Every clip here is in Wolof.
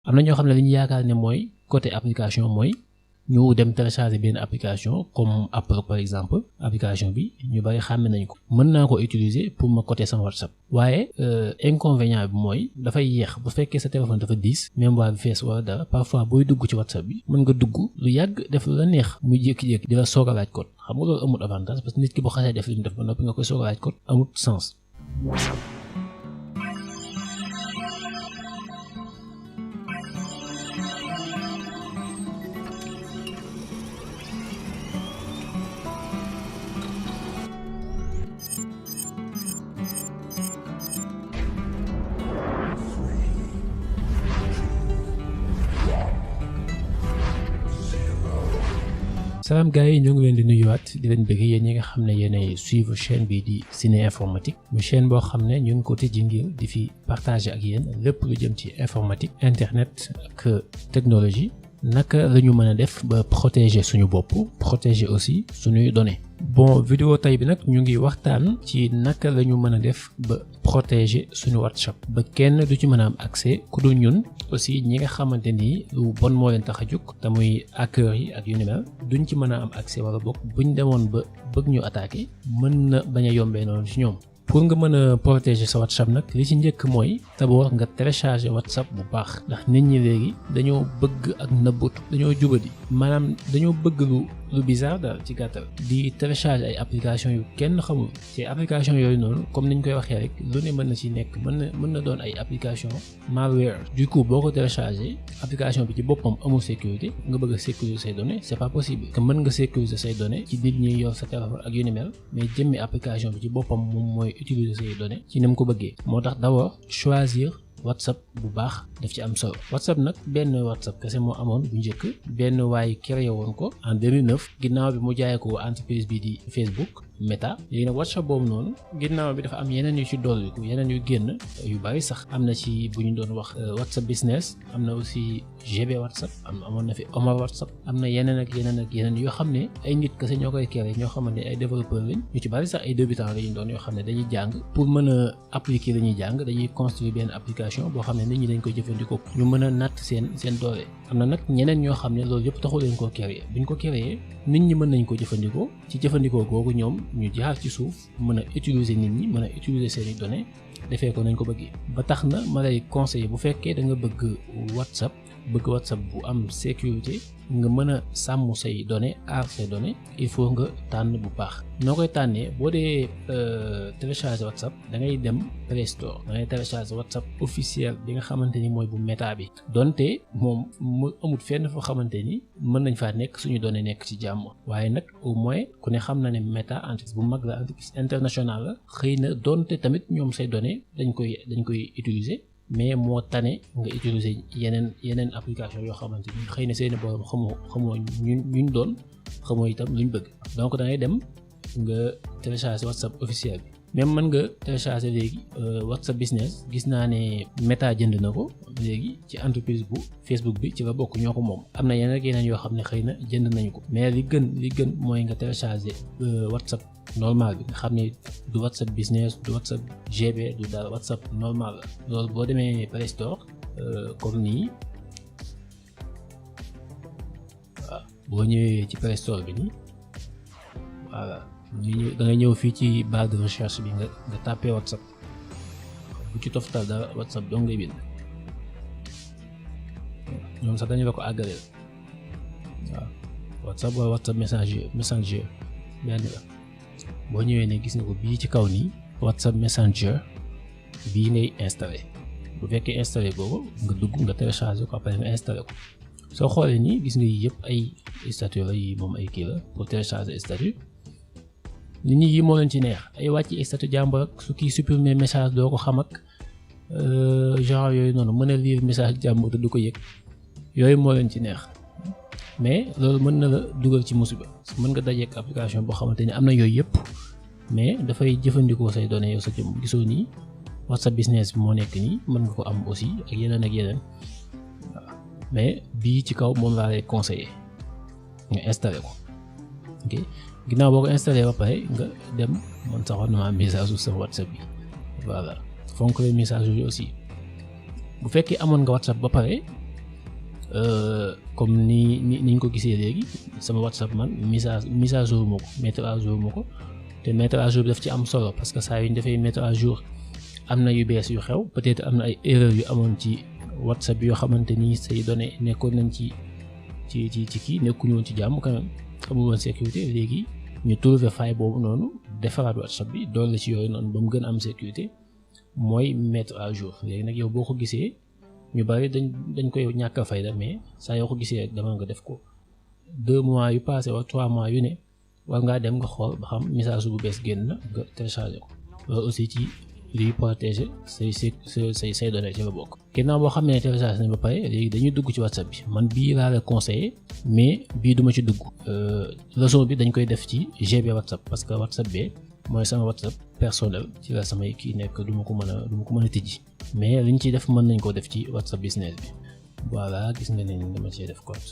am na ñoo xam ne li ñu yaakaar ne mooy côté application mooy ñu dem télécharger benn application comme Apple par exemple application bi ñu bari xàmme nañ ko mën naa ko utiliser pour ma côté sama WhatsApp waaye inconvénient bi mooy dafay yéex bu fekkee sa téléphone dafa diis mémoire bi fees wala dara parfois booy dugg ci WhatsApp bi mën nga dugg lu yàgg def lu la neex muy jékki-jékki di la soog a laaj code xam nga loolu amul avantage parce que nit ki bu xasee def li mu def ba noppi nga koy soog a laaj code amul sens. salaam gars yi ñoo ngi leen di nuyuwaat di leen bëgg yéen ñi nga xam ne yéenay suivre chaîne bi di Ciné Informatique mu chaîne boo xam ne ñu ngi ko tijji ngir di fi partager ak yéen lépp lu jëm ci informatique internet ak technologie naka la ñu mën a def ba protéger suñu bopp protéger aussi suñuy données. bon vidéo tey bi nag ñu ngi waxtaan ci naka la ñu mën a def ba protéger suñu WhatsApp ba kenn du ci mën a am accès ku dul ñun aussi ñi nga xamante ni lu bon moo leen tax a jóg te muy hackers yi ak yu ni mel duñ ci mën a am accès wala bokk buñ demoon ba bëgg ñu attaquer mën na bañ a yombee noonu ci ñoom. pour nga mën a protéger sa WhatsApp nag li ci njëkk mooy d'abord nga télécharger WhatsApp bu baax ndax nit ñi léegi dañoo bëgg ak nëbbatu dañoo jubadi maanaam dañoo bëgg lu bizarre daal ci gàttal di télécharger ay application yu kenn xamul ci application yooyu noonu comme niñ koy waxee rek lu ne mën na ci nekk mën na doon ay application malware du coup boo ko télécharger application bi ci boppam amul sécurité nga bëgg a sécuriser say données c'est pas possible que mën nga sécuriser say données ci nit ñi yor sa téléphone ak yu ni mel mais jëmmi application bi ci boppam moom mooy utiliser say données ci ni mu ko bëggee moo tax d'abord choisir WhatsApp bu baax daf ci am solo WhatsApp nag benn WhatsApp kese moo amoon bu njëkk benn waay créé woon ko en 2009 ginnaaw bi mu jaayee ko entreprise bi di Facebook Meta léegi nag WhatsApp boobu noonu ginnaaw bi dafa am yeneen yu ci dolliku yeneen yu génn yu bari sax am na ci bu ñu doon wax WhatsApp business am na aussi GB WhatsApp amoon na fi Omar WhatsApp am na yeneen ak yeneen yoo xam ne ay nit kese ñoo koy créé ñoo xamante ne ay développeurs lañ ñu ci bari sax ay débutants lañu doon yoo xam ne dañuy jàng pour mën a appliquer la ñuy jàng dañuy construire benn application boo xam ne nit ñi dañ koy jëfandikoo ñu mën a natt seen doole am na nag ñeneen ñoo xam ne loolu yëpp taxul leen koo créé buñ ko créé nit ñi mën nañ ko jëfandikoo ci jëfandikoo googu ñoom ñu jaar ci suuf mën a utiliser nit ñi mën a utiliser seeni données defee ko nañ ko bëggee ba tax na ma lay conseiller bu fekkee da nga bëgg WhatsApp bu am sécurité nga mën a sàmm say données aar say données il faut nga tànn bu baax noo koy tànnee boo dee télécharger WhatsApp da ngay dem Play Store da ngay télécharger WhatsApp officiel bi nga xamante ni mooy bu Meta bi donte moom mu amul fenn foo xamante ni mën nañ faa nekk suñu données nekk ci jàmm waaye nag au moins ku ne xam na ne Meta entreprise bu mag la entreprise internationale la xëy na donte tamit ñoom say données dañ koy utiliser mais moo tane nga utiliser yeneen application yoo xamante ni xëy na seeni borom xamoo ñuñ doon xamoo itam luñ bëgg donc da ngay dem nga télécharger WhatsApp officiel bi même mën nga télécharger léegi WhatsApp business gis naa ne Meta jënd na ko léegi ci entreprise bu Facebook bi ci la bokk ñoo ko moom am na yeneen yoo xam ne xëy na jënd nañu ko mais li gën mooy nga télécharger WhatsApp normal bi nga xam ne du WhatsApp business du WhatsApp GB du dara WhatsApp normal la loolu boo demee Play Store comme nii waaw boo ñëwee ci Play Store bi nii voilà da ngay ñëw fii ci barre de recherche bi nga tapé WhatsApp bu ci toftal dara WhatsApp dong ngay bind ñoom sax dañu la ko àggaleel waaw WhatsApp wala WhatsApp messenger benn la boo ñëwee ne gis nga ko bii ci kaw nii WhatsApp Messenger bii ngay installé bu fekkee installé boobu nga dugg nga télécharger ko après nga installé ko soo xoolee nii gis nga yii yëpp ay statut la yi moom ay kii la pour télécharger statut nit ñi yi moo leen ci neex ay wàcc statut jàmbur ak su kii supprimer message doo ko xam ak genre yooyu noonu mën a lire message jàmbur te du ko yëg yooyu moo leen ci neex mais loolu mën na la dugal ci musiba mën nga dajeek application boo xamante ni am na yooyu yëpp mais dafay jëfandikoo say données yow sa jëm gisoo nii WhatsApp business bi moo nekk nii mën nga ko am aussi ak yeneen waaw mais bii ci kaw moom laa lay conseiller nga installé ko ok ginnaaw boo ko installé ba pare nga dem man saxoon na ma mise à jour sa WhatsApp bi voilà fonk les messages yooyu aussi bu fekkee amoon nga WhatsApp ba pare comme niñ ko gisee léegi sama WhatsApp man mise à jour ma ko mettre à jour ma ko te mettre à jour bi daf ci am solo parce que saa yu ñu defee mettre à jour am na yu bees yu xew peut-être am na ay erreurs yu amoon ci WhatsApp yoo xamante ni say données nekkoon nañ ci kii nekkuñu woon ci jàmm quand même amul woon sécurité léegi ñu trouver faille boobu noonu defaraat WhatsApp bi doole ci yooyu noonu ba mu gën a am sécurité mooy mettre à jour léegi nag yow boo ko gisee ñu bari dañ koy ñàkk a fayda mais saa yoo ko gisee rek dama nga def ko 2 mois yu passé wala 3 mois yu ne war ngaa dem nga xool ba xam message bu bees génn na nga télécharger ko loolu aussi ci liy protéger say données ci la bokk. ginnaaw boo xam ne télécharger nañ ba pare léegi dañuy dugg ci WhatsApp bi man bii laa la conseillé mais bii duma ci dugg leçon bi dañ koy def ci GB WhatsApp parce que WhatsApp bi mooy sama WhatsApp personnel ci la samay kii nekk du ma ko mën a tijji mais liñ ciy def mën nañ koo def ci WhatsApp business bi. voilà gis nga ne dama ciy def code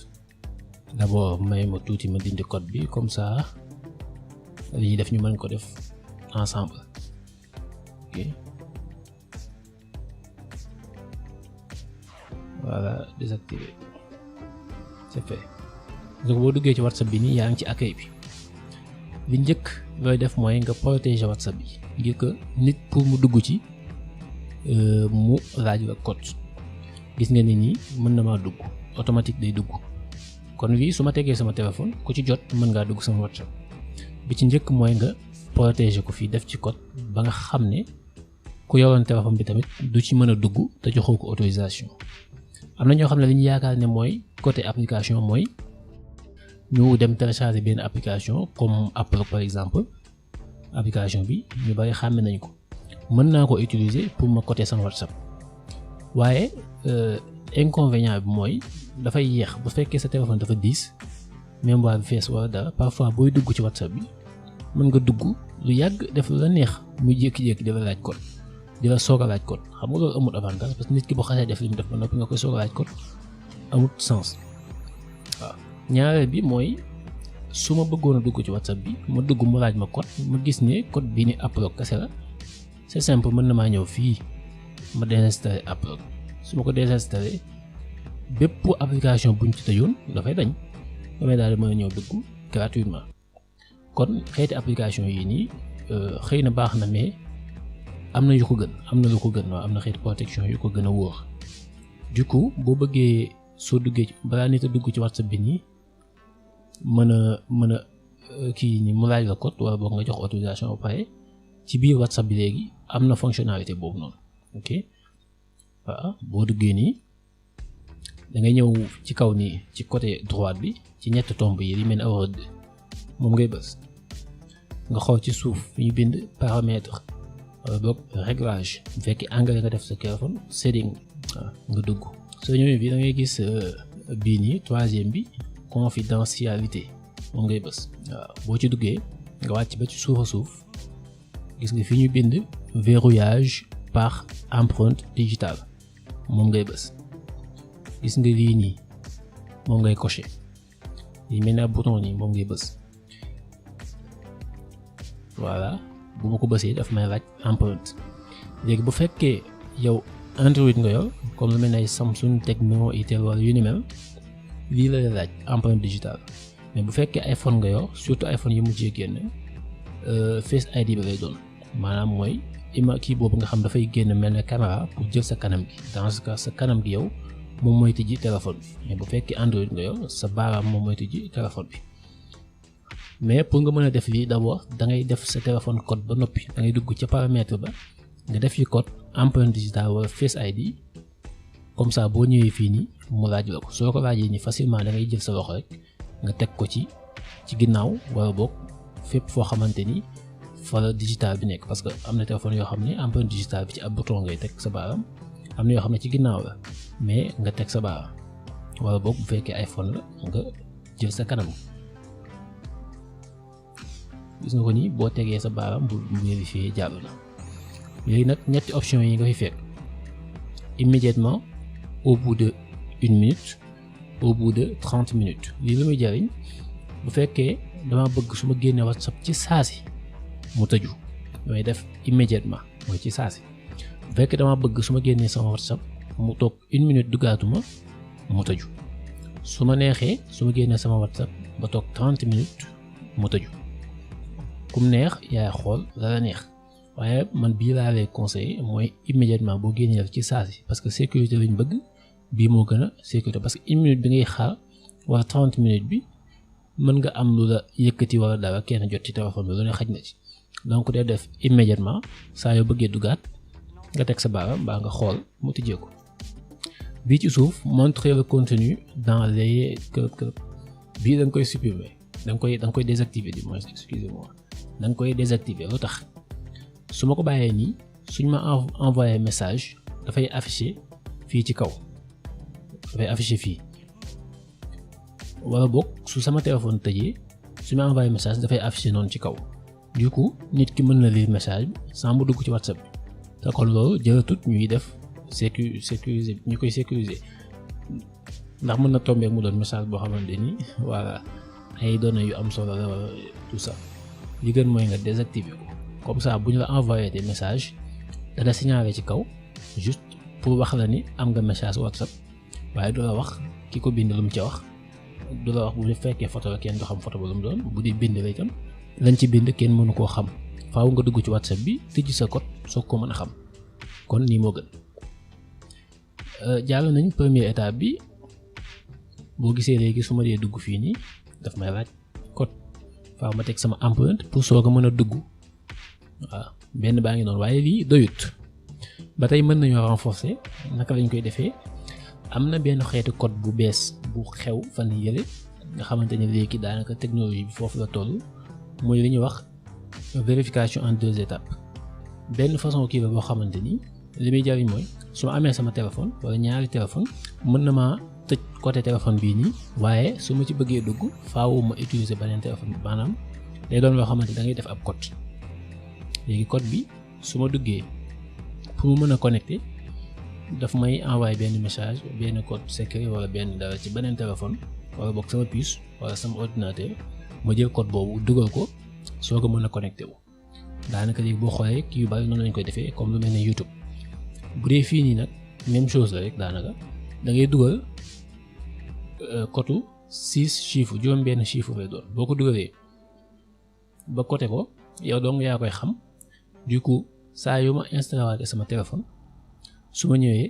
d'abord may ma tuuti ma dindi code bi comme ça li ñuy def ñu mën ko def ensemble. ok voilà désactiver c'est fait donc boo duggee ci WhatsApp bi nii yaa ngi ci accueil bi li njëkk looy def mooy nga protéger WhatsApp bi ngir que nit pour mu dugg ci mu laaj la code gis nga ni nii mën na maa dugg automatique day dugg kon fii su ma tegee sama téléphone ku ci jot mën ngaa dugg sama WhatsApp bi ci njëkk mooy nga protéger ko fii def ci code ba nga xam ne ku yoroon téléphone bi tamit du ci mën a dugg te joxoo ko autorisation. am na ñoo xam ne li ñu yaakaar ne mooy côté application mooy ñu dem télécharger benn application comme Apple par exemple application bi ñu bari xàmme nañ ko mën naa ko utiliser pour ma côté sama WhatsApp waaye inconvénient bi mooy dafay yéex bu fekkee sa téléphone dafa diis mémoire bi fees wala dara parfois booy dugg ci WhatsApp bi mën nga dugg lu yàgg def lu la neex muy jékki-jékki di la laaj code di la soog a laaj code xam nga loolu amul avantage parce que nit ki bu xasee def li mu def ba noppi nga koy soog a laaj code amul sens waaw. ñaareel bi mooy su ma bëggoon a dugg ci WhatsApp bi ma dugg mu laaj ma code ma gis ne code bii ni upload kese la c'est simple mën na maa ñëw fii ma désinstaller upload su ma ko désinstaller bépp application buñ ci tëjoon dafay dañ damay daal di mën a ñëw dugg gratuitement kon xeeti application yi nii xëy na baax na mais am na yu ko gën am na lu ko gën waaw am na xeeti protection yu ko gën a wóor du coup boo bëggee soo duggee ci balaa nit a dugg ci WhatsApp bi nii mën a kii ni mu laaj la code wala boog nga jox autorisation ba pare ci biir WhatsApp bi léegi am na fonctionnalité boobu noonu ok waaw boo duggee nii da ngay ñëw ci kaw nii ci côté droite bi ci ñetti tomb yi li mel ni awra moom ngay bës nga xool ci suuf fi ñu bind paramètre wala boog réglage bu fekkee anglais nga def sa téléphone setting waaw nga dugg soo ñëwee fii da ngay gis bii nii troisième bi confidentialité moom ngay bës waaw boo ci duggee nga wàcc ba ci suuf a suuf gis nga fi ñu bind verrouillage par empreinte digitale moom ngay bës gis nga lii nii moom ngay cocher yi mel ni ab bouton nii moom ngay bës voilà bu ma ko bësee daf may laaj empreinte léegi bu fekkee yow Android nga yor comme lu mel ne ay Samsung Tecno Itel wala yu ni mel lii la laaj empreinte digitale mais bu fekkee iPhone nga yor surtout iPhone yi mujjee génn Face ID bi lay doon maanaam mooy kii boobu nga xam dafay génn mel ne caméra pour jël sa kanam gi dans ce cas sa kanam gi yow moom mooy tijji téléphone bi mais bu fekkee Android nga yor sa baaraam moom mooy tijji téléphone bi mais pour nga mën a def lii d'abord da ngay def sa téléphone code ba noppi da ngay dugg ca paramètre ba nga def ci code empreinte digitale wala Face ID comme ça boo ñëwee fii nii mu laaj la ko soo ko laajee nii facilement da ngay jël sa loxo rek nga teg ko ci ginnaaw wala boog fépp foo xamante ni fa la digital bi nekk parce que am na téléphone yoo xam ne empreinte digitale bi ci ab bouton ngay teg sa baaraam am na yoo xam ne ci ginnaaw la mais nga teg sa baaraam wala boog bu fekkee iPhone la nga jël sa kanam gis nga ko nii boo tegee sa baaraam bu vérifier jàll na léegi nag ñetti option yi nga fi fekk immédiatement au bout de 1 minute au bout de 30 minutes lii la muy jariñ bu fekkee dama bëgg su ma génnee WhatsApp ci saasi mu tëju damay def immédiatement mooy ci saasi bu fekkee dama bëgg su ma génnee sama WhatsApp mu toog 1 minute duggaatuma mu tëju su ma neexee su ma génnee sama WhatsApp ba toog 30 minutes mu tëju kum neex yaay xool la neex waaye man bii laa lay conseiller mooy immédiatement boo génnee ci saasi parce que sécurité lañ bëgg bii moo gën a sécurité parce que 1 minute bi ngay xaar wala 30 minutes bi mën nga am lu la yëkkati wala dara kenn jot ci téléphone bi lu ne xaj na ci donc day def immédiatement saa yoo bëggee dugaat nga teg sa baaraam mbaa nga xool mu tijjee ko bii ci suuf montrer le contenu dans les bii da nga koy supprimer da nga koy désactiver du moins excusez-moi da nga koy désactiver lu tax su ma ko bàyyee nii suñ ma envoyé message dafay afficher fii ci kaw dafay afficher fii wala boog su sama téléphone tëjee su ma envoyé message dafay afficher noonu ci kaw du coup nit ki mën na lire message bi sans mu dugg ci WhatsApp bi te kon loolu jëlatut ñuy def sécuriser ñu koy sécuriser ndax mën na tomber mu doon message boo xamante ni voilà ay données yu am solo la wala tout ça li gën mooy nga désactiver ko comme ça bu ñu la envoyé des messages dana signaler ci kaw juste pour wax la ni am nga message WhatsApp waaye du la wax ki ko bind lu mu ca wax du la wax bu fekkee photo la kenn du xam photo ba lu mu doon bu di bind la itam lañ ci bind kenn mënu koo xam faaw nga dugg ci WhatsApp bi tijji sa code soog ko mën a xam kon nii moo gën jàll nañ première étape bi boo gisee léegi su ma dee dugg fii nii daf may laaj code faaw ma teg sama empreinte pour soog a mën a dugg waaw benn baa ngi noonu waaye lii doyut ba tey mën nañoo renforcer naka lañ koy defee am na benn xeetu code bu bees bu xew fan yële nga xamante ne léegi daanaka technologie bi foofu la toll mooy li ñuy wax vérification en 2 étapes benn façon kii la boo xamante ni li muy jariñ mooy su ma amee sama téléphone wala ñaari téléphone mën na maa tëj côté téléphone bii nii waaye su ma ci bëggee dugg faaw ma utiliser beneen téléphone bi maanaam day doon loo xamante da ngay def ab code léegi code bi su ma duggee pour mu mën a connecter daf may envoyer benn message benn code secret wala benn dara ci beneen téléphone wala boog sama puce wala sama ordinateur ma jël code boobu dugal ko soo ko mën a connecté wu daanaka léegi boo xoolee kii yu bari noonu lañ koy defee comme lu mel ne YouTube bu dee fii nii nag même chose la rek daanaka da ngay dugal code 6 chiffres juróom-benn chiffre lay doon boo ko dugalee ba côté ko yow dong yaa koy xam du coup saa yu ma installé waatee sama téléphone su ma ñëwee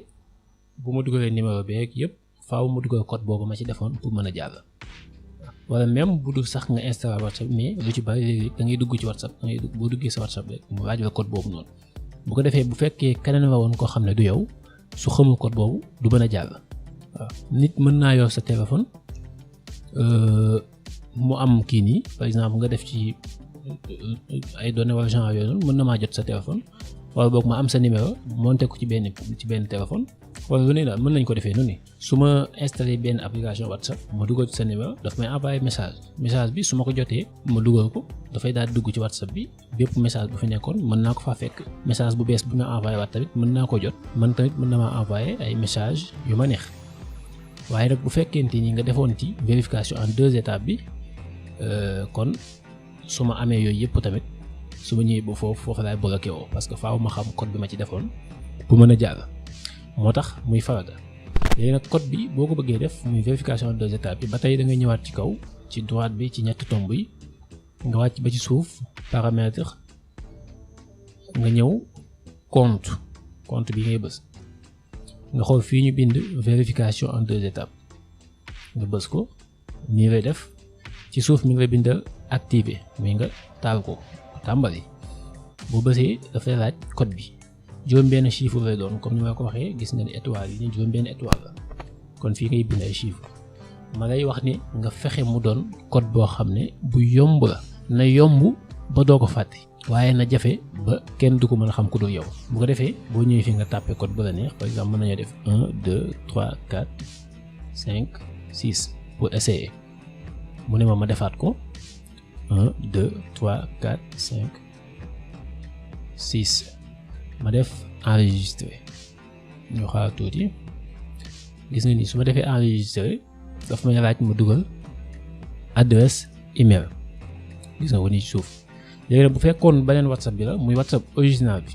bu ma dugalee numéro beeg yëpp faaw ma dugal code boobu ma ci defoon pour mën a jàll. wala même bu dul sax nga installé WhatsApp mais lu ci bari léegi da ngay dugg ci WhatsApp da ngay dugg boo duggee sa WhatsApp rek mu laaj la code boobu noonu bu ko defee bu fekkee keneen la woon koo xam ne du yow su xamul code boobu du mën a jàll waaw nit mën naa yor sa téléphone mu am kii nii par exemple nga def ci ay données wala genre yooyu noonu mën na maa jot sa téléphone wala boog ma am sa numéro monté ko ci benn téléphone wala lu ne daal mën nañ ko defee noonu su ma installé benn application WhatsApp ma dugal ci sa numéro daf may envoyé message bi su ma ko jotee ma dugal ko dafay daal dugg ci WhatsApp bi bépp message bu fi nekkoon mën naa ko faa fekk message bu bees bu ma envoyé waat tamit mën naa ko jot man tamit mën na maa envoyé ay message yu ma neex waaye nag bu fekkente ni nga defoon ci vérification en 2 étapes bi kon su ma amee yooyu yëpp tamit su ma ñëwee ba foofu laay bloqué woo parce que faaw ma xam code bi ma ci defoon bu mën a jàll moo tax muy farata léegi nag code bi boo ko bëggee def muy vérification en 2 étapes bi ba tey da ngay ñëwaat ci kaw ci droite bi ci ñetti tomb yi nga wàcc ba ci suuf paramètre nga ñëw compte bi ngay bës nga xool fii ñu bind vérification en 2 étapes nga bës ko nii lay def ci suuf mi ngi lay bindal activer muy nga taal ko tàmbali boo bësee dafay laaj code bi juróom-benn chiffre lay doon comme ni ma ko waxee gis nga ni étoile yi ni juróom-benn étoile la kon fii ngay bind ay chiffre ma lay wax ni nga fexe mu doon code boo xam ne bu yomb la na yomb ba doo ko fàtte waaye na jafe ba kenn du ko mën a xam ku dul yow bu ko defee boo ñëwee fii nga tàppee code ba la neex par exemple mën nañoo def 1 2 3 4 5 6 pour essayer mu ne ma defaat ko 1 2 3 4 5 6 ma def enregistrer ñu xaar tuuti gis nga ni su ma defee enregistrer daf may laaj ma dugal adresse email gis nga ko ni ci suuf léegi nag bu fekkoon beneen WhatsApp bi la muy WhatsApp original bi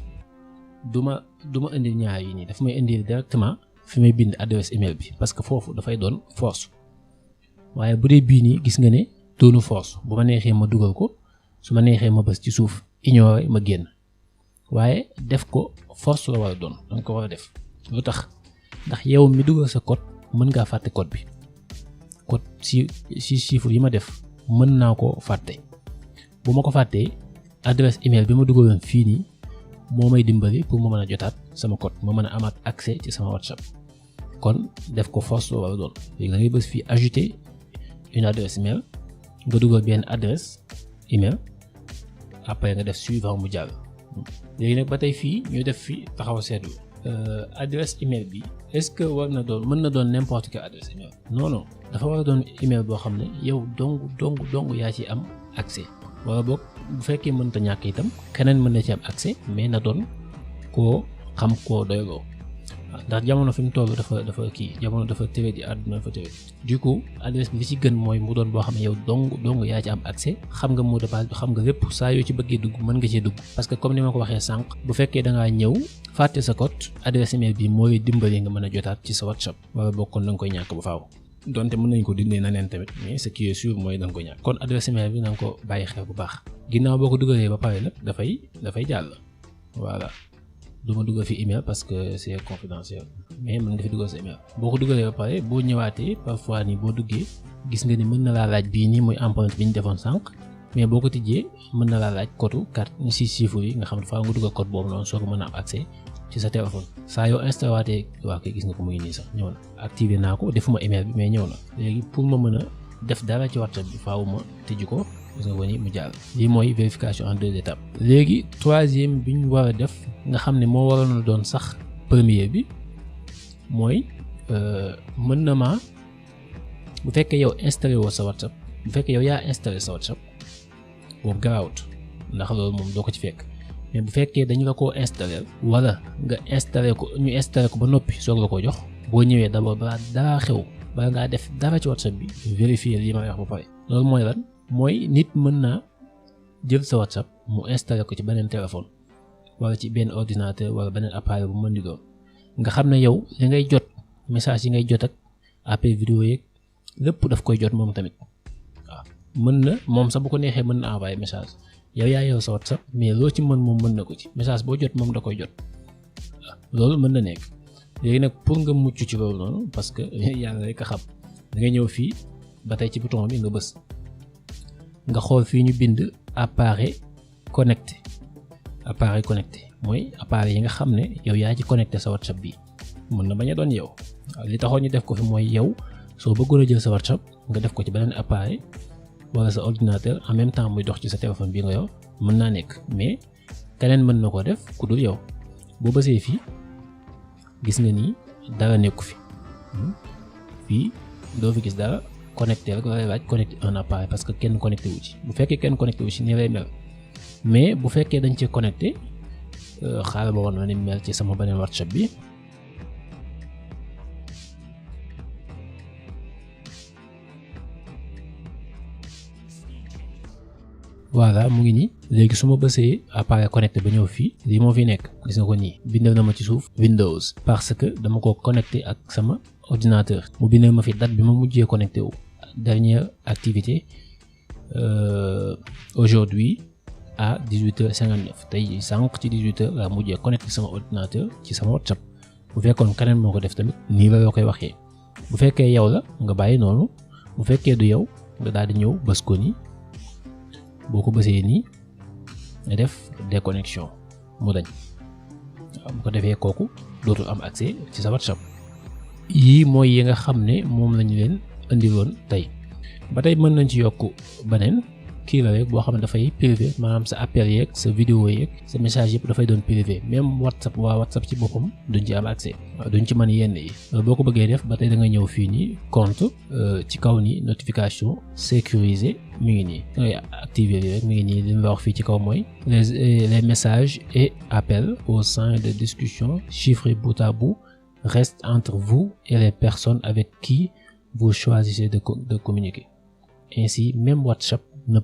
du ma indi ñaar yi nii daf may indi directement fi may bind adresse email bi parce que foofu dafay doon force waaye bu dee bii nii gis nga ne doonu force bu ma neexee ma dugal ko su ma neexee ma bës ci suuf ignorer ma génn waaye def ko force la war a doon danga ko war a def lu tax ndax yow mi dugal sa code mën ngaa fàtte code bi code si chiffre yi ma def mën naa ko fàtte bu ma ko fàttee adresse email bi ma dugaloon fii nii moo may dimbali pour ma mën a jotaat sama code ma mën a amaat accès ci sama WhatsApp kon def ko force la war a doon léegi da ngay bës fii ajouter une adresse email nga dugal benn adresse email après nga def suivant mu jàll léegi nag ba tey fii ñu def fi taxaw seetlu adresse email bi est-ce que war na doon mën na doon n'importe quelle adresse email non dafa war a doon email boo xam ne yow dong yaa ci am accès wala boog bu fekkee mënta ñàkk itam keneen mën na ci am accès mais na doon koo xam koo doyloo ndax jamono fi mu toll dafa kii jamono dafa tëre di àdduna dafa tëre du coup adresse bi li ci gën mooy mu doon boo xam ne yow dong yaa ci am accès xam nga mot de passe bi xam nga lépp saa yoo ci bëggee dugg mën nga cee dugg parce que comme ni ma ko waxee sànq bu fekkee da ngaa ñëw fàtte sa code adresse email bi mooy dimbali nga mën a jotaat ci sa WhatsApp wala bokkoon da nga koy ñàkk bu faaw donte mën nañ ko dindee na neen tamit mais ce qui est sûr mooy da nga ko ñàkk kon adresse email bi na nga ko bàyyi xel bu baax ginnaaw boo ko dugalee ba pare nag dafay jàll voilà du ma dugal fi email parce que c'est confidentiel mais mën nga fi dugal sa email boo ko dugalee ba pare boo ñëwaatee parfois nii boo duggee gis nga ni mën na laa laaj bii nii mooy empreinte bi ñu defoon sànq mais boo ko tijjee mën na laa laaj code carte si chiffre yi nga xam ne faaw nga dugal code boobu noonu soo ko mën a am accès ci sa téléphone saa yoo installé waatee waa koy gis nga ko muy nii sax ñëw na activé naa ko defuma email bi mais ñëw na léegi pour ma mën a def dara ci WhatsApp bi faaw ma tijji ko gis nga ko ni mu jàll lii mooy vérification en 2 étapes léegi troisième bi ñu war a def nga xam ne moo waroon a doon sax premier bi mooy mën na maa bu fekkee yow installé woo sa WhatsApp bu fekkee yow yaa installé sa WhatsApp boobu garaawut ndax loolu moom doo ko ci fekk mais bu fekkee dañu la koo installé wala nga installé ko ñu installé ko ba noppi soog la ko jox boo ñëwee d'abord balaa dara xew bala ngaa def dara ci WhatsApp bi vérifier lii ma wax ba pare loolu mooy lan mooy nit mën naa jël sa WhatsApp mu installé ko ci beneen téléphone wala ci benn ordinateur wala beneen appareil bu mën di doon nga xam ne yow li ngay jot message yi ngay jot ak appel vidéo yeeg lépp daf koy jot moom tamit waaw mën na moom sax bu ko neexee mën na envoyer message yow yaa yow sa WhatsApp mais loo ci mën moom mën na ko ci message boo jot moom da koy jot waaw loolu mën na nekk léegi nag pour nga mucc ci loolu noonu parce que yàlla rek a xam da nga ñëw fii ba tey ci bouton bi nga bës nga xool fii ñu bind appareil connecté mooy appareil yi nga xam ne yow yaa ci connecté sa WhatsApp bi mën na bañ a doon yow li taxoon ñu def ko fi mooy yow soo bëggoon a jël sa WhatsApp nga def ko ci beneen appareil wala sa ordinateur en même temps muy dox ci sa téléphone bi nga yow mën naa nekk mais keneen mën na ko def ku dul yow boo bësee fii gis nga ni dara nekku fi fii doo fi gis dara connecté rek lay laaj connecté un appareil parce que kenn connecté wu ci bu fekkee kenn connecté wu ci nii lay mel mais bu fekkee dañ cee connecté xaaral ma woon na ni mel ci sama beneen WhatsApp bi voilà mu ngi nii léegi su ma bësee appareil connecté ba ñëw fii lii moo fi nekk gis nga ko nii bindal na ma ci suuf Windows parce que dama ko connecté ak sama ordinateur mu bindal ma fi date bi ma mujjee connecté wu dernière activité aujourd'hui à 18h59 tey sànq ci 18h laa mujjee connecté sama ordinateur ci sama WhatsApp bu fekkoon keneen moo ko def tamit nii la yoo koy waxee bu fekkee yow la nga bàyyi noonu bu fekkee du yow nga daal di ñëw bës ko nii boo ko bësee nii nga def déconnexion mu dañ waaw bu ko defee kooku dootul am accès ci sa WhatsApp yii mooy yi nga xam ne moom lañu leen indiloon tey ba tey mën nañ ci yokk beneen kii la rek boo xam ne dafay privé maanaam sa appel yeeg sa vidéo yeeg sa message yëpp dafay doon privé même WhatsApp ci boppam duñ ci am accès duñ ci mën yenn yi boo ko bëggee def ba tey da nga ñëw fii nii compte ci kaw nii notification sécurisée mi ngi nii da ngay activer yi rek mi ngi nii li ñu la wax fii ci kaw mooy les messages et appels au sein de discussions chiffrés bout à bout restent entre vous et les personnes avec qui vous choisissez de communiquer. Ainsi, même WhatsApp ne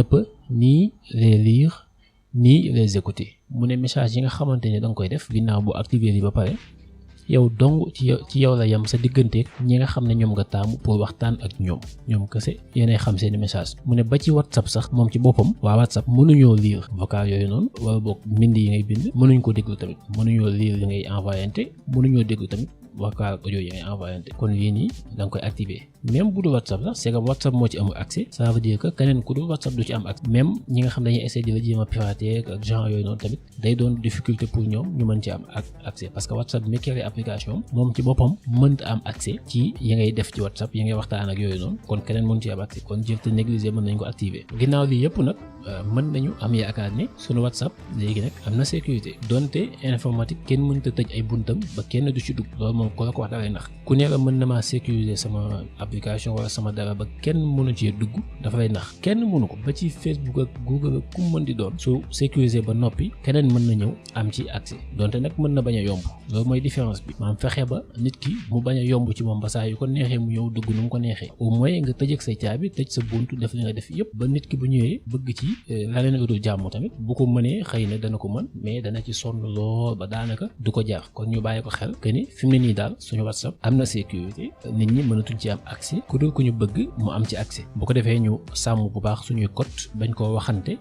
peut ni les lire ni les écouter mu ne message yi nga xamante ne da nga koy def ginnaaw bu activer li ba pare yow dong ci yow la yam sa digganteeg ñi nga xam ne ñoom nga taamu pour waxtaan ak ñoom kese yéenay xam seeni message mu ne ba ci WhatsApp sax moom ci boppam waa WhatsApp mënuñoo lire vocal yooyu noonu wala boog mbind yi ngay bind mënuñ ko déglu tamit mënuñoo lire li ngay envoyé mënuñoo déglu tamit vocal audio yi ngay envoyé kon lii nii da nga koy activer même bu dul WhatsApp sax c'est que WhatsApp moo ci amul accès ça veut dire que keneen ku dul WhatsApp du ci am accès même ñi nga xam dañuy essayer di la jéem a pirater ak genre yooyu noonu tamit day doon difficulté pour ñoom ñu mën ci am accès parce que WhatsApp mi créé application moom ci boppam mënta am accès ci yi ngay def ci WhatsApp yi ngay waxtaan ak yooyu noonu kon keneen mën ci am accès kon jël te négliger mën nañ ko activer ginnaaw lii yëpp nag mën nañu am yaakaar ne sunu WhatsApp léegi nag am na sécurité donte informatique kenn mënta tëj ay buntam ba kenn du ci dugg loolu moom ko la ko wax dalay nax ku ne la mën na maa sécuriser sama application wala sama dara ba kenn mënu cee dugg dafa lay nax kenn mënu ko ba ci Facebook ak Google ak ku mu mën di doon su sécuriser ba noppi keneen mën na ñëw am ci accès donte nag mën na bañ a yomb loolu mooy différence bi maanaam fexe ba nit ki mu bañ a yomb ci moom ba saa yu ko neexee mu ñëw dugg nu mu ko neexee au moins nga tëj ak say caabi tëj sa buntu def li nga def yëpp ba nit ki bu ñëwee bëgg ci la leen udul jàmm tamit bu ko mënee xëy na dana ko mën mais dana ci sonn lool ba daanaka du ko jaar kon ñu bàyyi ko xel que ni fi mu ne nii daal suñu WhatsApp am na sécurité nit ñi mënatuñ ci am accès ku dul ku ñu bëgg mu am ci accès bu ko defee ñu sàmm bu baax suñuy code bañ koo waxante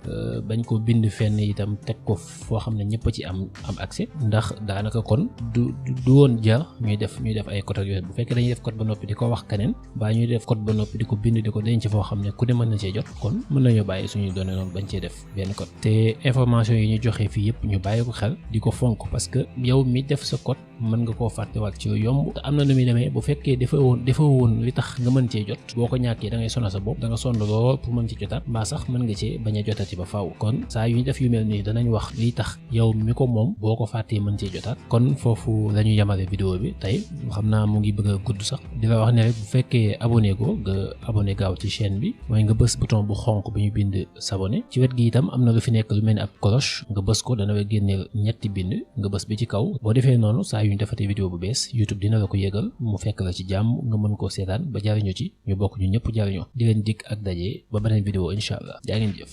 bañ ko bind fenn itam teg ko foo xam ne ñëpp ci am accès ndax daanaka kon du woon jar ñuy def ay code ak yooyu bu fekkee dañuy def code ba noppi di ko wax keneen baa ñuy def code ba noppi di ko bind di ko denc foo xam ne ku ne mën na cee jot kon mën nañoo bàyyi suñuy données noonu bañ cee def benn code te information yi ñu joxe fii yëpp ñu bàyyi ko xel di ko fonk parce que yow mi def sa code mën nga koo fàttewaat ci yomb te am na nu muy demee bu fekkee dafa woon li tax nga mën cee jot boo ko ñàkkee da ngay sonal sa bopp da nga sonn lool pour mën ci jotaat mbaa sax mën nga cee bañ a jotati ba faaw kon saa yu ñu def yu mel nii danañ wax li tax yow mi ko moom boo ko fàttee mën cee jotaat kon foofu la ñu yemale vidéo bi tey xam naa mu ngi bëgg a gudd sax di la wax ne rek bu fekkee abonné ko nga abonné gaaw ci chaîne bi mooy nga bës bouton bu xonk bi ñu bind s'abonner ci wet gi itam am na lu fi nekk lu mel ni ab cloche nga bës ko dana la génneel ñetti bind nga bës bi ci kaw boo defee noonu saa yu ñu defatee vidéo bu bees YouTube dina la ko yëgal mu fekk la ci jàmm nga mën koo seetaan ba jariñu ci ñu bokk ñu ñëpp jariñoo di leen dikk ak daje ba beneen vidéo incha allah jaa ngeen jëf